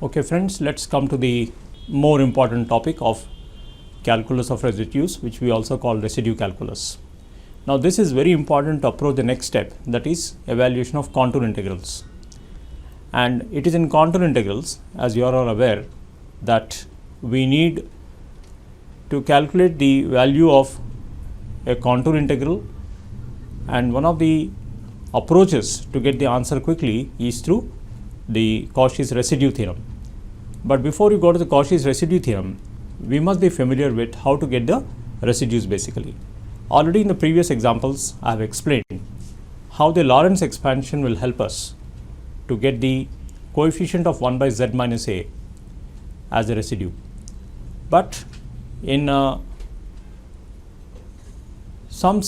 Okay friends, let's come to the more important topic of calculus of residues, which we also call residue calculus. Now this is very important to approach the next step, that is evaluation of contour integrals. And it is in contour integrals, as you are all aware, that we need to calculate the value of a contour integral, and one of the approaches to get the answer quickly is through the Cauchy's residue theorem. But before you go to the Cauchy's residue theorem, we must be familiar with how to get the residues basically. Already in the previous examples, I have explained how the Lorentz expansion will help us to get the coefficient of 1 by z minus a as a residue. But in some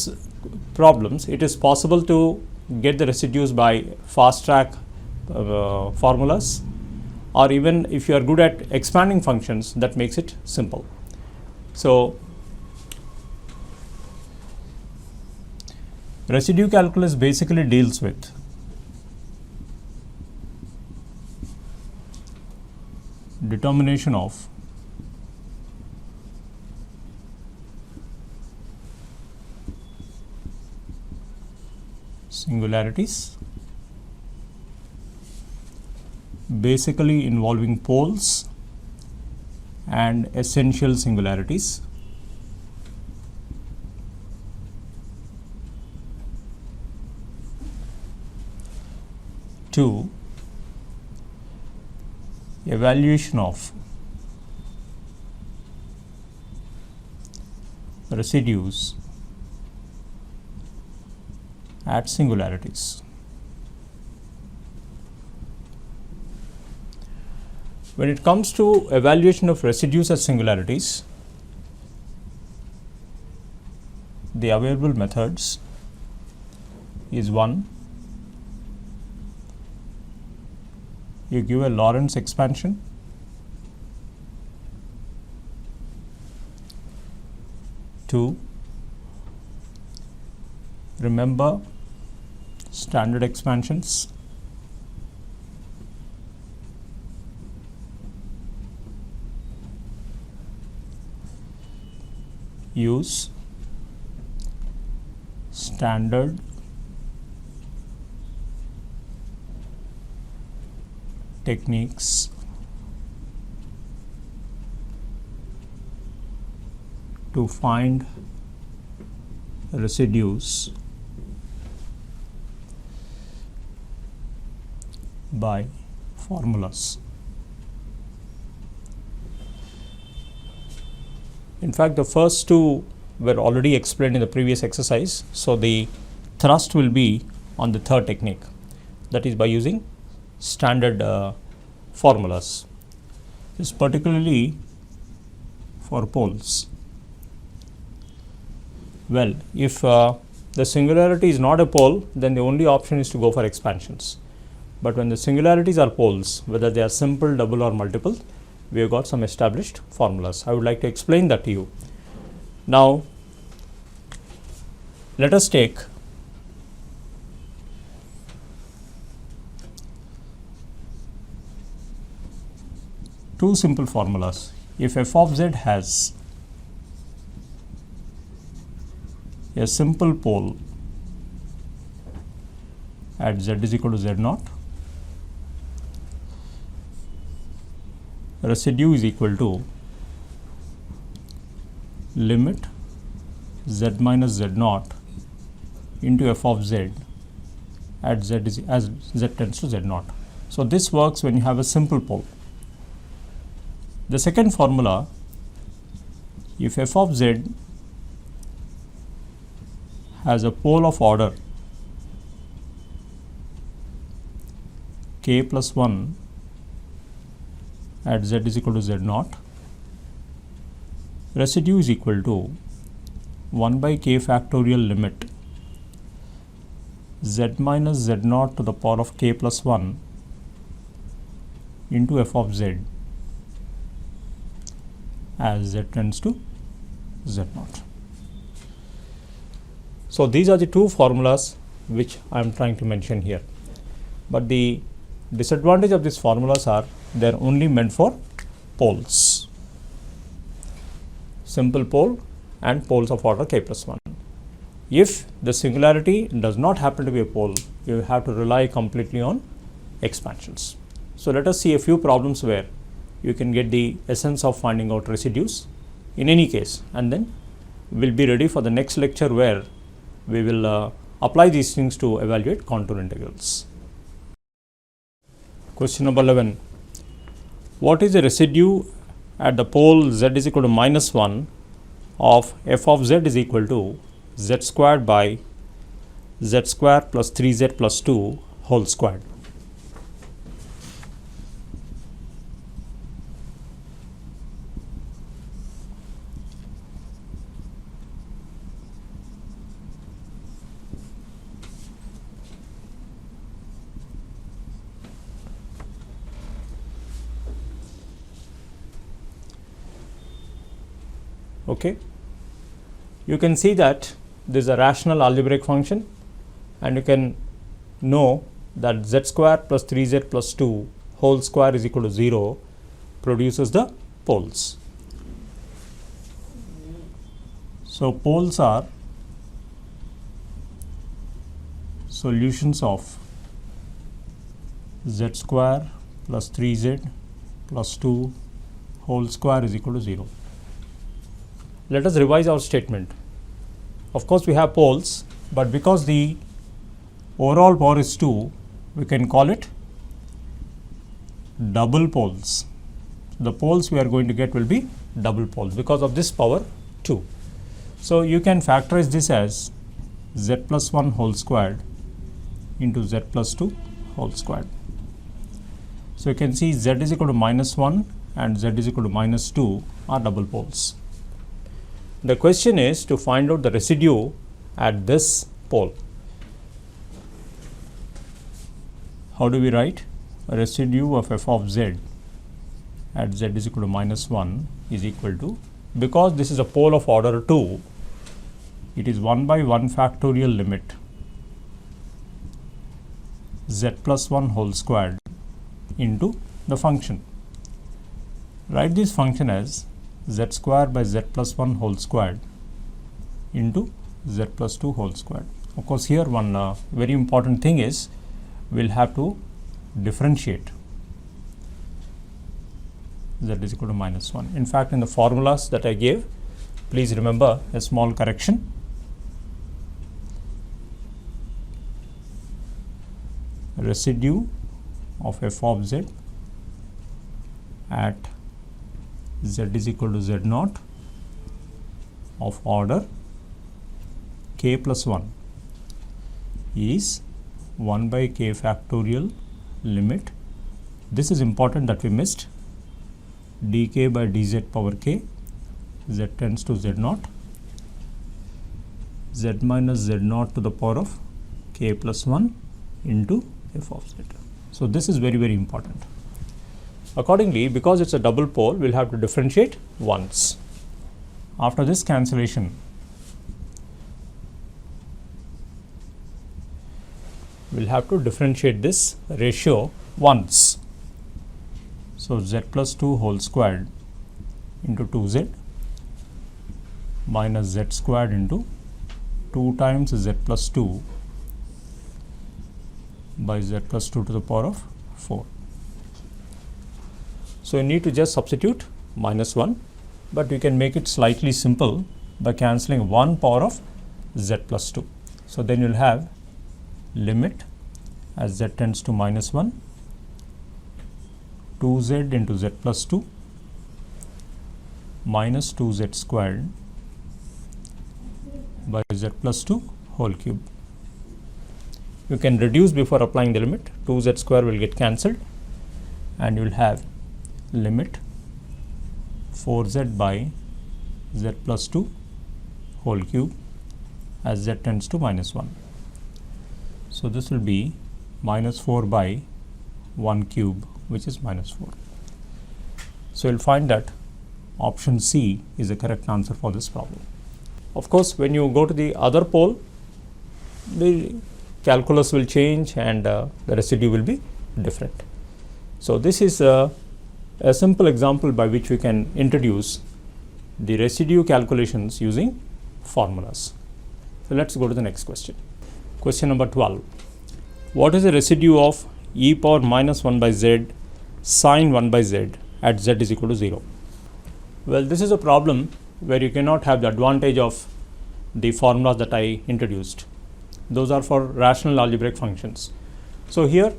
problems, it is possible to get the residues by fast track formulas, or even if you are good at expanding functions, that makes it simple. So residue calculus basically deals with determination of singularities, basically involving poles and essential singularities. To evaluation of residues at singularities. When it comes to evaluation of residues at singularities, the available methods is: one, you give a Lorentz expansion; two, remember standard expansions; use standard techniques to find residues by formulas. In fact, the first two were already explained in the previous exercise, so the thrust will be on the third technique, that is by using standard formulas. This is particularly for poles. Well, if the singularity is not a pole, then the only option is to go for expansions. But when the singularities are poles, whether they are simple, double or multiple, we have got some established formulas. I would like to explain that to you. Now, let us take two simple formulas. If f of z has a simple pole at z is equal to z naught, residue is equal to limit z minus z naught into f of z at z is as z tends to z naught. So this works when you have a simple pole. The second formula, if f of z has a pole of order k plus 1 at z is equal to z naught, residue is equal to 1 by k factorial limit z minus z naught to the power of k plus 1 into f of z as z tends to z naught. So these are the two formulas which I am trying to mention here. But the disadvantage of these formulas are they are only meant for poles, simple pole and poles of order k plus 1. If the singularity does not happen to be a pole, you have to rely completely on expansions. So let us see a few problems where you can get the essence of finding out residues in any case, and then we'll be ready for the next lecture where we will apply these things to evaluate contour integrals. Question number 11. What is the residue at the pole z is equal to minus 1 of f of z is equal to z squared by z square plus 3z plus 2 whole squared? Okay, you can see that this is a rational algebraic function, and you can know that z square plus 3z plus 2 whole square is equal to 0 produces the poles. So poles are solutions of z square plus 3z plus 2 whole square is equal to 0. Let us revise our statement. Of course, we have poles, but because the overall power is 2, we can call it double poles. The poles we are going to get will be double poles because of this power 2. So you can factorize this as z plus 1 whole squared into z plus 2 whole squared. So you can see z is equal to minus 1 and z is equal to minus 2 are double poles. The question is to find out the residue at this pole. How do we write? A residue of f of z at z is equal to minus 1 is equal to, because this is a pole of order 2, it is 1 by 1 factorial limit z plus 1 whole squared into the function. Write this function as z square by z plus 1 whole squared into z plus 2 whole squared. Of course, here one very important thing is we'll have to differentiate z is equal to minus 1. In fact, in the formulas that I gave, please remember a small correction. Residue of f of z at z is equal to z naught of order k plus 1 is 1 by k factorial limit. This is important that we missed, dk by dz power k, z tends to z naught, z minus z naught to the power of k plus 1 into f of z. So this is very, very important. Accordingly, because it's a double pole, we'll have to differentiate once. After this cancellation, we'll have to differentiate this ratio once. So z plus 2 whole squared into 2z minus z squared into 2 times z plus 2 by z plus 2 to the power of 4. So you need to just substitute minus 1, but you can make it slightly simple by cancelling 1 power of z plus 2. So then you'll have limit as z tends to minus 1, 2z into z plus 2 minus 2z squared by z plus 2 whole cube. You can reduce before applying the limit, 2z square will get cancelled, and you will have limit 4z by z plus 2 whole cube as z tends to minus 1. So this will be minus 4 by 1 cube, which is minus 4. So you'll find that option C is the correct answer for this problem. Of course, when you go to the other pole, the calculus will change and the residue will be different. So this is a simple example by which we can introduce the residue calculations using formulas. So let's go to the next question. Question number 12. What is the residue of e power minus 1 by z sine 1 by z at z is equal to 0? Well, this is a problem where you cannot have the advantage of the formulas that I introduced. Those are for rational algebraic functions. So here,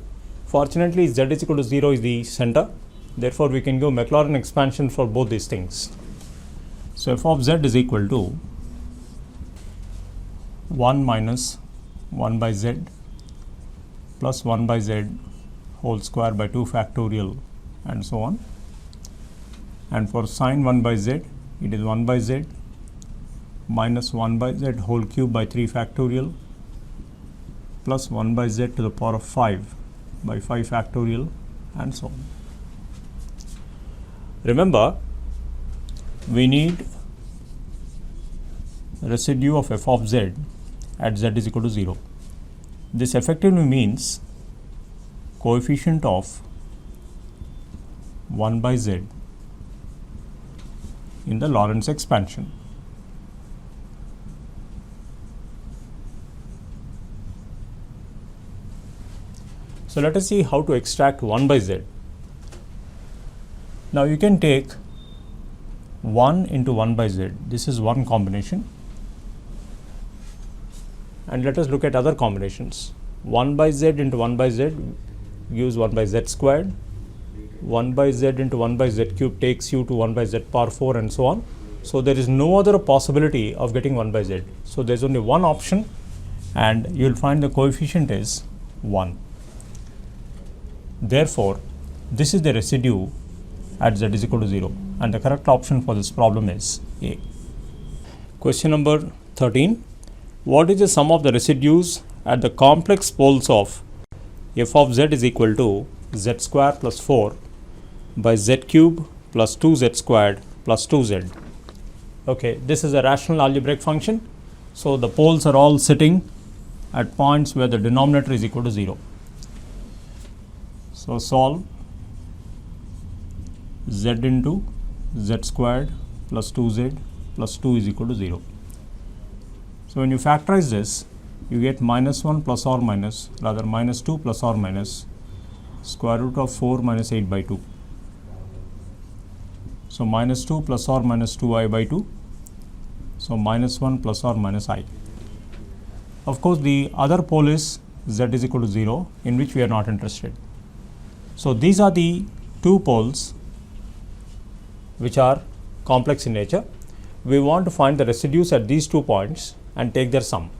fortunately, z is equal to 0 is the center. Therefore, we can go Maclaurin expansion for both these things. So f of z is equal to 1 minus 1 by z plus 1 by z whole square by 2 factorial and so on. And for sine 1 by z, it is 1 by z minus 1 by z whole cube by 3 factorial plus 1 by z to the power of 5 by 5 factorial and so on. Remember, we need residue of f of z at z is equal to 0. This effectively means coefficient of 1 by z in the Lorentz expansion. So let us see how to extract 1 by z. Now you can take 1 into 1 by z. This is one combination. And let us look at other combinations. 1 by z into 1 by z gives 1 by z squared. 1 by z into 1 by z cube takes you to 1 by z power 4 and so on. So there is no other possibility of getting 1 by z. So there is only one option and you will find the coefficient is 1. Therefore, this is the residue at z is equal to 0 and the correct option for this problem is A. Question number 13. What is the sum of the residues at the complex poles of f of z is equal to z square plus 4 by z cube plus 2z squared plus 2z? Okay, this is a rational algebraic function. So the poles are all sitting at points where the denominator is equal to 0. So solve z into z squared plus 2z plus 2 is equal to 0. So when you factorize this, you get minus 1 plus or minus, rather minus 2 plus or minus square root of 4 minus 8 by 2. So minus 2 plus or minus 2i by 2. So minus 1 plus or minus I. Of course, the other pole is z is equal to 0, in which we are not interested. So these are the two poles which are complex in nature. We want to find the residues at these 2 points and take their sum.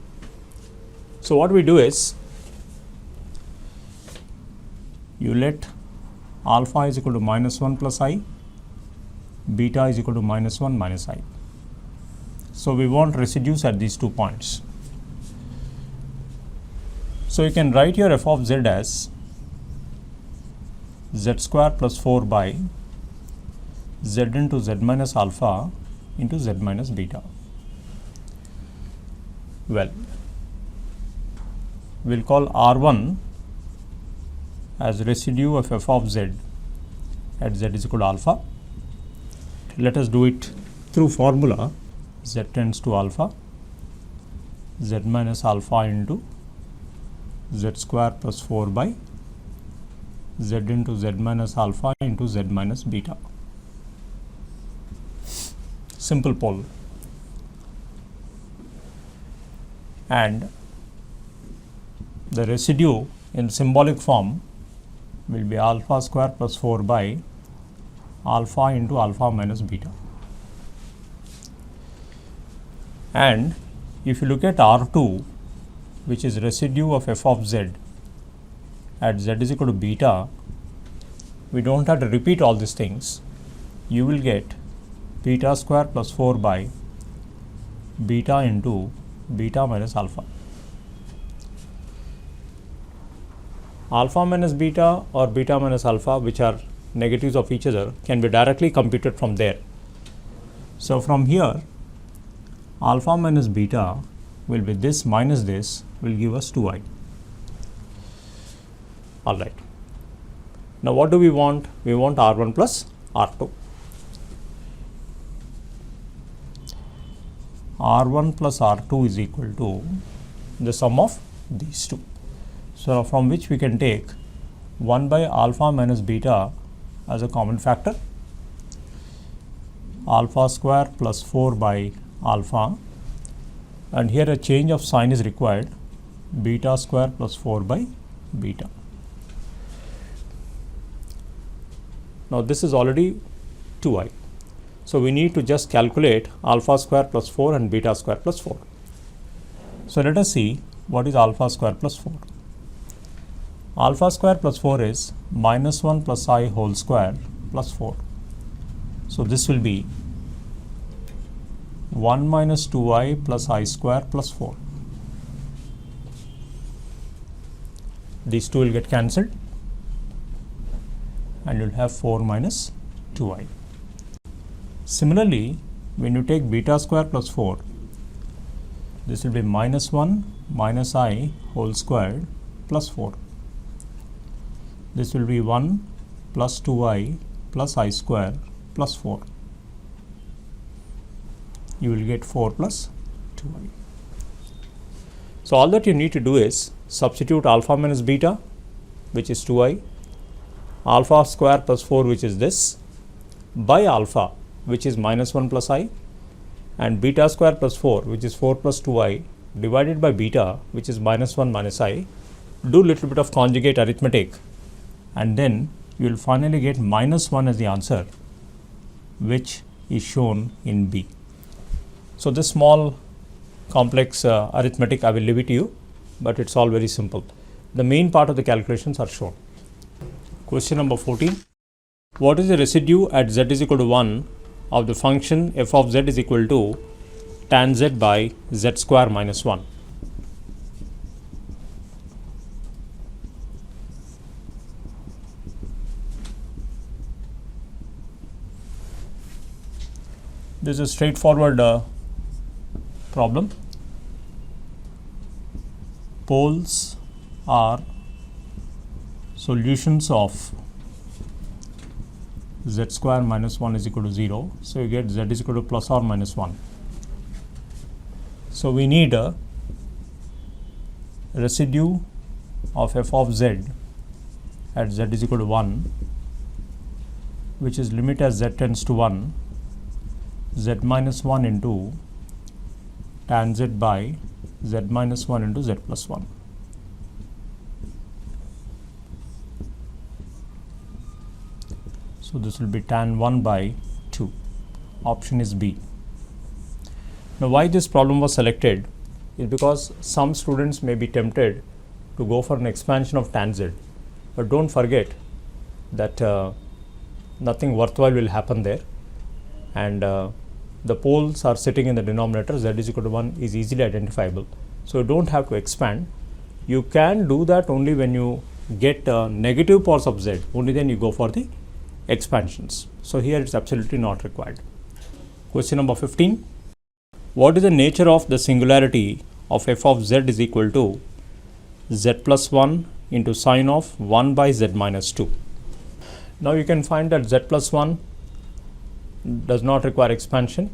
So what we do is, you let alpha is equal to minus 1 plus I, beta is equal to minus 1 minus I. So we want residues at these 2 points. So you can write your f of z as z square plus 4 by z into z minus alpha into z minus beta. Well, we will call R1 as residue of f of z at z is equal to alpha. Let us do it through formula. Z tends to alpha, z minus alpha into z square plus 4 by z into z minus alpha into z minus beta. Simple pole. And the residue in symbolic form will be alpha square plus 4 by alpha into alpha minus beta. And if you look at R2, which is residue of f of z at z is equal to beta, we don't have to repeat all these things. You will get beta square plus 4 by beta into beta minus alpha. Alpha minus beta or beta minus alpha, which are negatives of each other, can be directly computed from there. So from here, alpha minus beta will be this minus this will give us 2i. All right. Now what do we want? We want R1 plus R2. R1 plus R2 is equal to the sum of these two. So from which we can take 1 by alpha minus beta as a common factor, alpha square plus 4 by alpha, and here a change of sign is required, beta square plus 4 by beta. Now this is already 2i. So we need to just calculate alpha square plus 4 and beta square plus 4. So let us see what is alpha square plus 4. Alpha square plus 4 is minus 1 plus I whole square plus 4. So this will be 1 minus 2i plus I square plus 4. These two will get cancelled and you will have 4 minus 2i. Similarly, when you take beta square plus 4, this will be minus 1 minus I whole squared plus 4. This will be 1 plus 2i plus I square plus 4. You will get 4 plus 2i. So all that you need to do is substitute alpha minus beta, which is 2i, alpha square plus 4, which is this, by alpha, which is minus 1 plus I, and beta square plus 4, which is 4 plus 2i, divided by beta, which is minus 1 minus I. Do little bit of conjugate arithmetic, and then you will finally get minus 1 as the answer, which is shown in B. So this small complex arithmetic, I will leave it to you, but it's all very simple. The main part of the calculations are shown. Question number 14. What is the residue at z is equal to 1 of the function f of z is equal to tan z by z square minus 1? This is a straightforward problem. Poles are solutions of z square minus 1 is equal to 0. So you get z is equal to plus or minus 1. So we need a residue of f of z at z is equal to 1, which is limit as z tends to 1, z minus 1 into tan z by z minus 1 into z plus 1. So this will be tan 1 by 2. Option is B. Now why this problem was selected is because some students may be tempted to go for an expansion of tan z, but don't forget that nothing worthwhile will happen there, and the poles are sitting in the denominator. Z is equal to 1 is easily identifiable, so you don't have to expand. You can do that only when you get negative powers of z, only then you go for the expansions. So here it's absolutely not required. Question number 15. What is the nature of the singularity of f of z is equal to z plus 1 into sine of 1 by z minus 2? Now you can find that z plus 1 does not require expansion,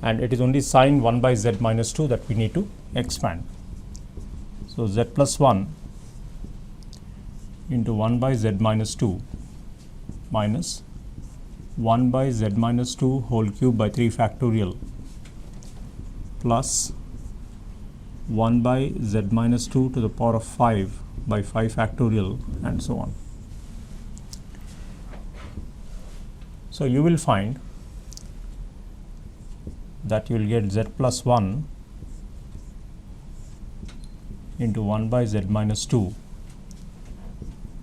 and it is only sine 1 by z minus 2 that we need to expand. So z plus 1 into 1 by z minus 2 minus 1 by z minus 2 whole cube by 3 factorial plus 1 by z minus 2 to the power of 5 by 5 factorial, and so on. So you will find that you will get z plus 1 into 1 by z minus 2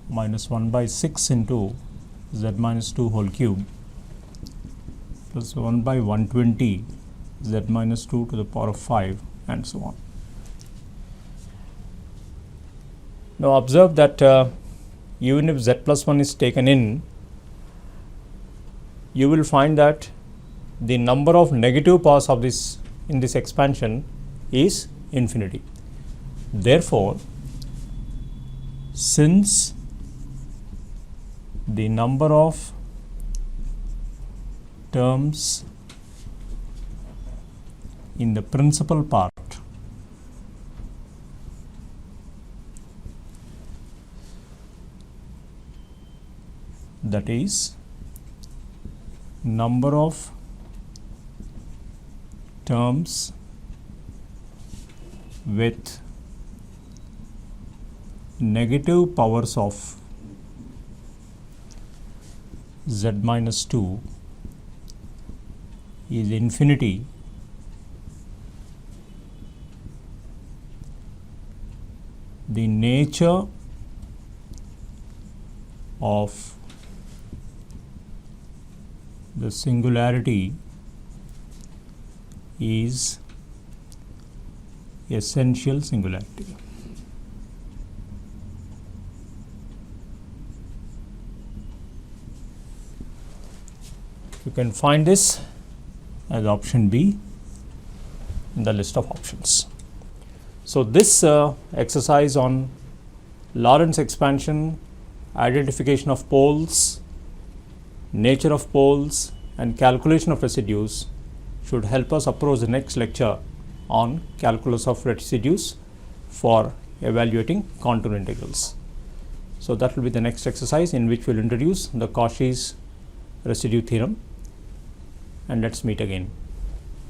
minus 1 by 6 into z minus 2 whole cube plus 1 by 120 z minus 2 to the power of 5, and so on. Now observe that even if z plus 1 is taken in, you will find that the number of negative powers of this in this expansion is infinity. Therefore, since the number of terms in the principal part that is number of terms with negative powers of z minus 2 is infinity, the nature of the singularity is essential singularity. You can find this as option B in the list of options. So, this exercise on Lorentz expansion, identification of poles, nature of poles and calculation of residues should help us approach the next lecture on calculus of residues for evaluating contour integrals. So, that will be the next exercise in which we will introduce the Cauchy's residue theorem, and let us meet again.